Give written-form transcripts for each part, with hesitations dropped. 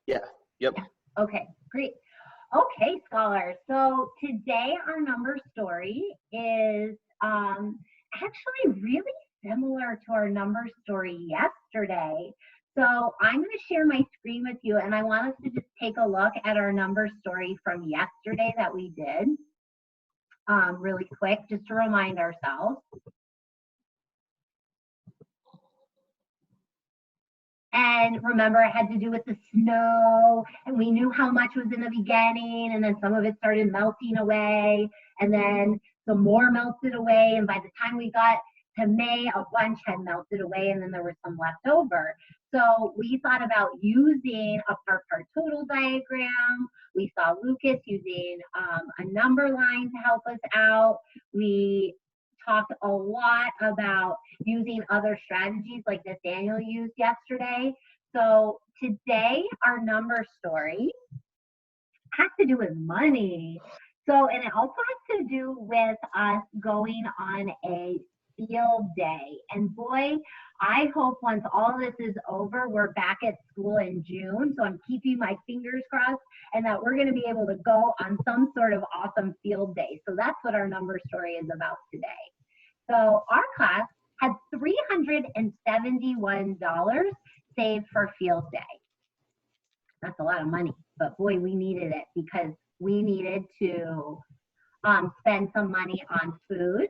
Yeah. Yep. Yeah. Okay, great. Okay, scholars. So today our number story is actually really similar to our number story yesterday. So I'm going to share my screen with you, and I want us to just take a look at our number story from yesterday that we did really quick, just to remind ourselves. And remember, it had to do with the snow, and we knew how much was in the beginning, and then some of it started melting away, and then some more melted away, and by the time we got to May, a bunch had melted away, and then there was some left over. So we thought about using a part total diagram. We saw Lucas using a number line to help us out. We talked a lot about using other strategies like Nathaniel used yesterday. So today, our number story has to do with money. So, and it also has to do with us going on a field day. And boy, I hope once all this is over, we're back at school in June. So I'm keeping my fingers crossed and that we're going to be able to go on some sort of awesome field day. So that's what our number story is about today. So our class had $371 saved for field day. That's a lot of money, but boy, we needed it because we needed to spend some money on food.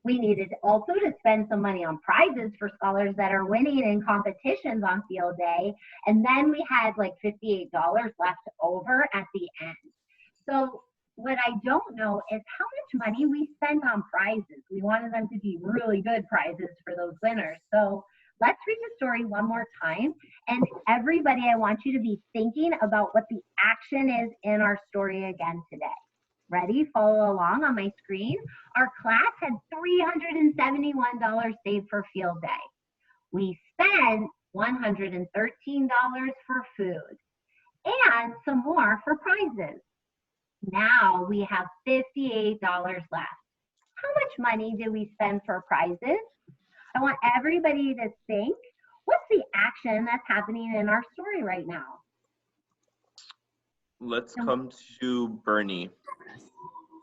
We needed also to spend some money on prizes for scholars that are winning in competitions on field day. And then we had like $58 left over at the end. So what I don't know is how much money we spent on prizes. We wanted them to be really good prizes for those winners. So let's read the story one more time. And everybody, I want you to be thinking about what the action is in our story again today. Ready? Follow along on my screen. Our class had $371 saved for field day. We spent $113 for food and some more for prizes. Now we have $58 left. How much money did we spend for prizes? I want everybody to think, what's the action that's happening in our story right now? Let's come to Bernie.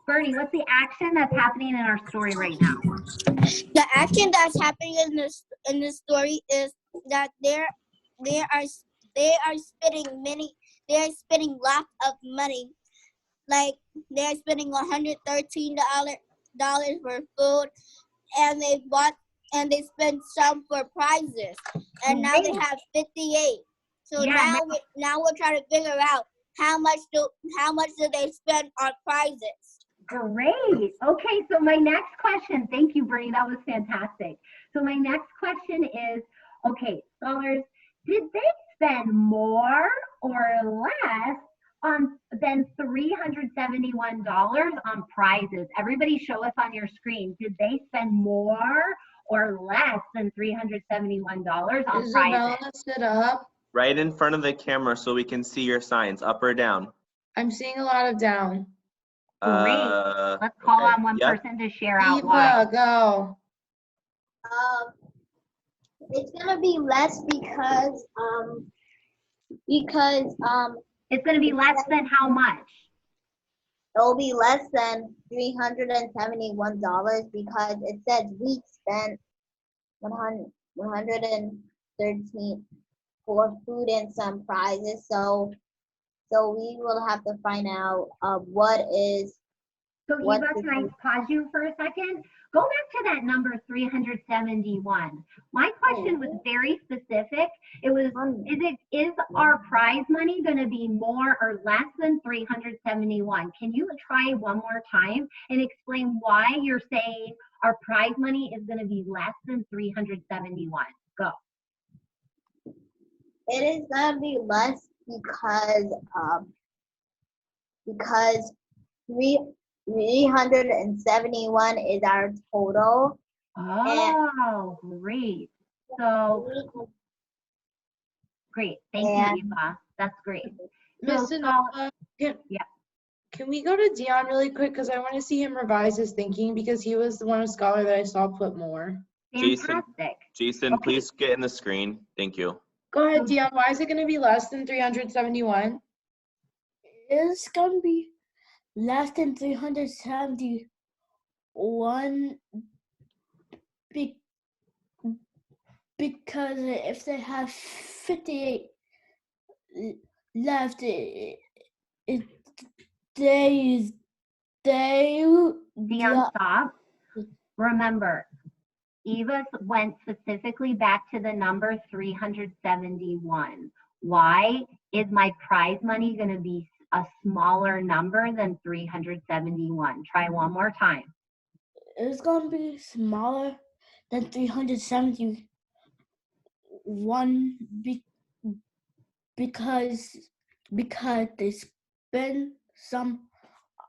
Bernie, what's the action that's happening in our story right now? The action that's happening in this story is that they are spending lots of money. Like they're spending $113 for food, and they spent some for prizes, and now they have 58. So Yeah, now we're trying to figure out how much do they spend on prizes. Great. Okay, so my next question, thank you, Bernie, that was fantastic. So my next question is, okay, scholars, did they spend more or less than $371 on prizes? Everybody show us on your screen. Did they spend more or less than $371 on Isabella, prizes? sit up. Right in front of the camera so we can see your signs, up or down. I'm seeing a lot of down. Great. Let's call on one person to share out why. Eva, go. It's gonna be less because it's gonna be less than how much? it'll be less than $371 because it says we spent $113 for food and some prizes. So we will have to find out what is. So Eva, can I pause you for a second? Go back to that number 371. My question was very specific. It was, is our prize money going to be more or less than 371? Can you try one more time and explain why you're saying our prize money is going to be less than 371? Go. It is going to be less because 371 is our total. Oh, great. So, great. Thank you, Eva. That's great. Miss Anola, can we go to Dion really quick? Because I want to see him revise his thinking because he was the one scholar that I saw put more. Fantastic. Jason, please get in the screen. Thank you. Go ahead, Dion. Why is it going to be less than 371? It's gonna be less than 371 because if they have 58 left, they Dion, stop. Remember, Eva went specifically back to the number 371. Why is my prize money going to be a smaller number than 371? Try one more time. It's gonna be smaller than 371 because they spend some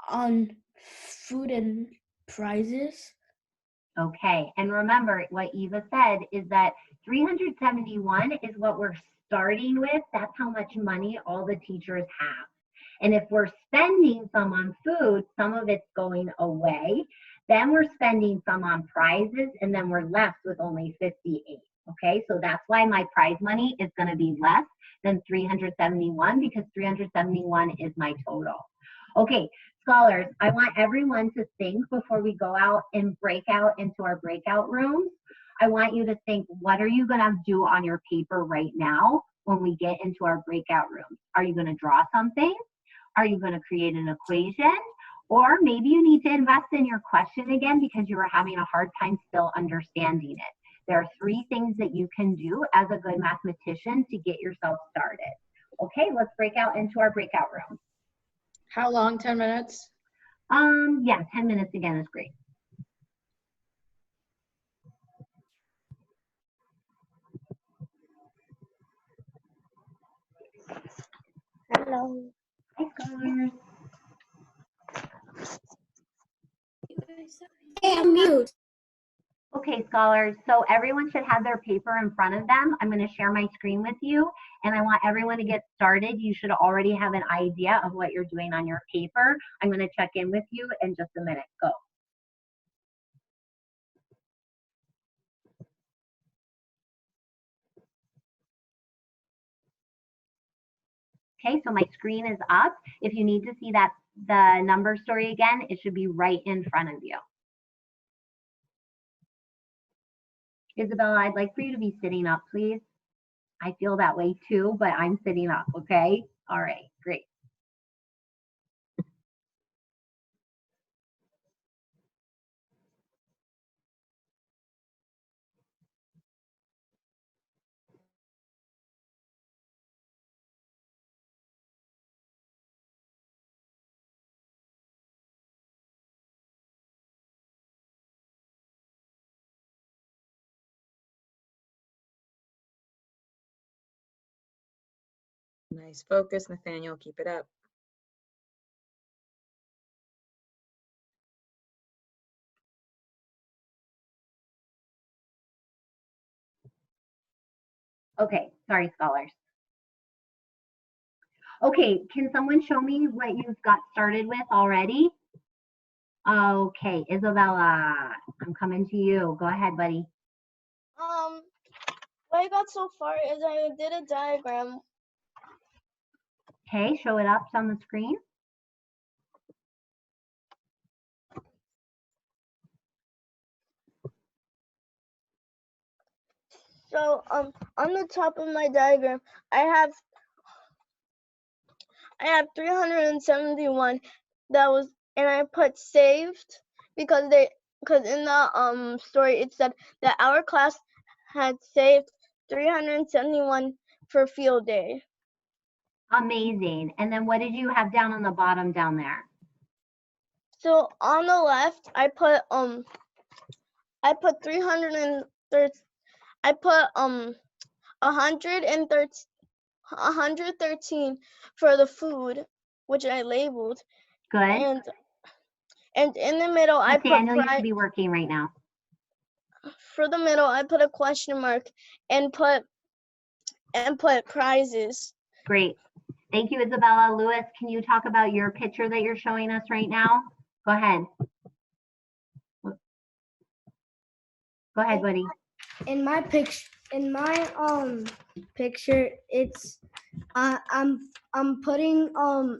on food and prizes. Okay, and remember what Eva said is that 371 is what we're starting with. That's how much money all the teachers have. And if we're spending some on food, some of it's going away. Then we're spending some on prizes, and then we're left with only 58. Okay, so that's why my prize money is going to be less than 371 because 371 is my total. Okay, scholars, I want everyone to think before we go out and break out into our breakout rooms. I want you to think, what are you going to do on your paper right now when we get into our breakout rooms? Are you going to draw something? Are you going to create an equation? Or maybe you need to invest in your question again because you were having a hard time still understanding it. There are 3 things that you can do as a good mathematician to get yourself started. Okay, let's break out into our breakout room. How long? 10 minutes? Yeah, 10 minutes again is great. Hello. Hi, scholars. Hey, I'm mute. Okay, scholars, so everyone should have their paper in front of them. I'm going to share my screen with you, and I want everyone to get started. You should already have an idea of what you're doing on your paper. I'm going to check in with you in just a minute. Go. Okay, so my screen is up. If you need to see that the number story again, it should be right in front of you. Isabella, I'd like for you to be sitting up, please. I feel that way too, but I'm sitting up, okay? All right, great. Nice focus, Nathaniel. Keep it up. Okay, sorry, scholars. Okay, can someone show me what you've got started with already? Okay, Isabella, I'm coming to you. Go ahead, buddy. What I got so far is I did a diagram. Okay, show it up on the screen. So on the top of my diagram, I have 371 that was, and I put saved because in the story it said that our class had saved 371 for field day. Amazing. And then what did you have down on the bottom down there? So on the left, I put 313. I put 113 for the food, which I labeled. Good. And in the middle, I put Nathaniel, you should be working right now. For the middle, I put a question mark and put prizes. Great. Thank you, Isabella. Lewis, can you talk about your picture that you're showing us right now? Go ahead. Go ahead, buddy. In my in my picture, it's I'm putting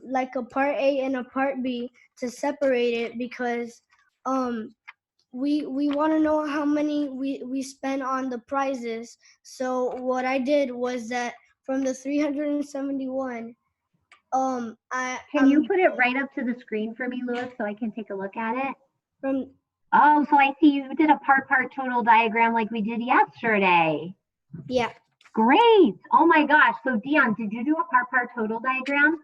like a part A and a part B to separate it because we want to know how many we spend on the prizes. So what I did was that from the 371, Can you put it right up to the screen for me, Lewis, so I can take a look at it? from Oh, so I see you did a part total diagram like we did yesterday. yeah. Great. Oh my gosh. So Dion, did you do a part total diagram?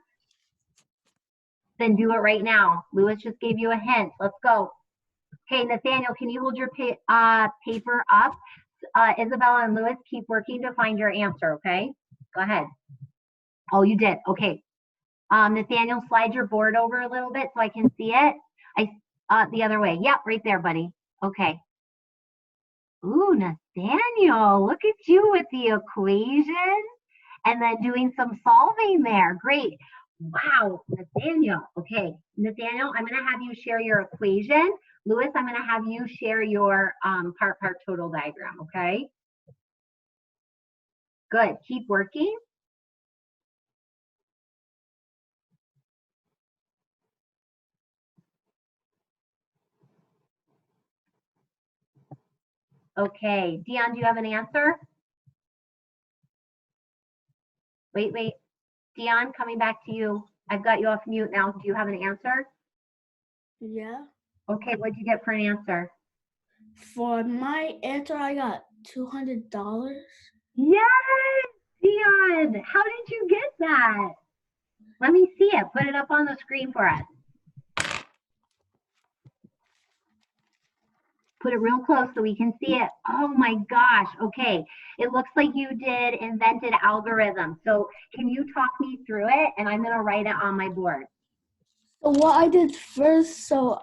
Then do it right now. Lewis just gave you a hint. Let's go. Okay, Nathaniel, can you hold your paper up? Isabella and Lewis, keep working to find your answer, okay? Go ahead. Oh, you did. Okay. Nathaniel, slide your board over a little bit so I can see it. The other way. Yep, right there, buddy. Okay. Ooh, Nathaniel, look at you with the equation and then doing some solving there. Great. Wow, Nathaniel. Okay, Nathaniel, I'm going to have you share your equation. Lewis, I'm going to have you share your part total diagram, okay? Good. Keep working. Okay, Dion, do you have an answer? Wait. Dion, coming back to you. I've got you off mute now. Do you have an answer? Yeah. Okay, what'd you get for an answer? For my answer, I got $200. Yes, Dion. How did you get that? Let me see it. Put it up on the screen for us. Put it real close so we can see it. Oh my gosh. Okay. It looks like you did invented algorithm. So can you talk me through it? And I'm going to write it on my board. So what I did first, so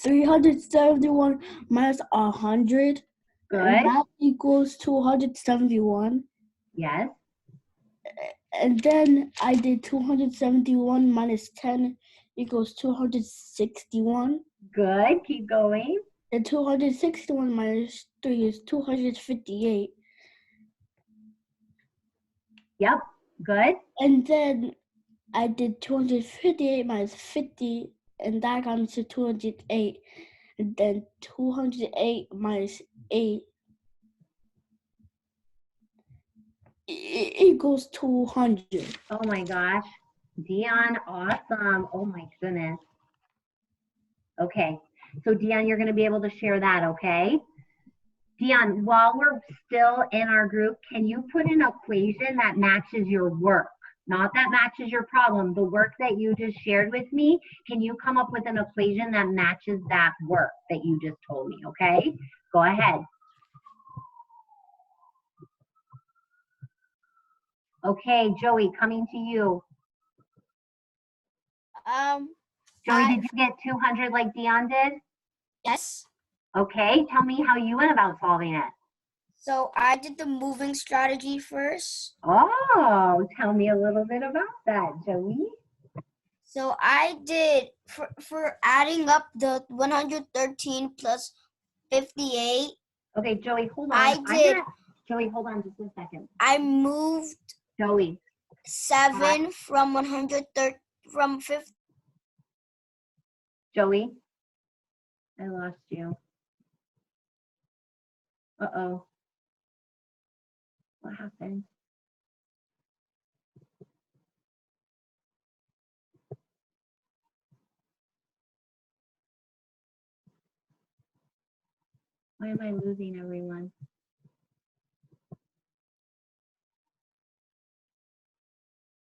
371 minus 100. Good. And that equals 271. Yes. And then I did 271 minus 10 equals 261. Good. Keep going. And 261 minus 3 is 258. Yep. Good. And then I did 258 minus 50, and that got me to 208. And then 208 minus 8 equals 200. Oh my gosh. Dion, awesome. Oh my goodness. Okay. So Dion, you're going to be able to share that, okay? Dion, while we're still in our group, can you put an equation that matches your work? Not that matches your problem, the work that you just shared with me. Can you come up with an equation that matches that work that you just told me, okay? Go ahead. Okay, Joey, coming to you. Joey, did you get 200 like Dion did? Yes. Okay, tell me how you went about solving it. So I did the moving strategy first. Oh, tell me a little bit about that, Joey. So I did for adding up the 113 plus 58. Okay, Joey, hold on. Joey, hold on just a second. I moved Joey. 7 from 130 from 50. Joey, I lost you. Uh-oh. What happened? Why am I losing everyone?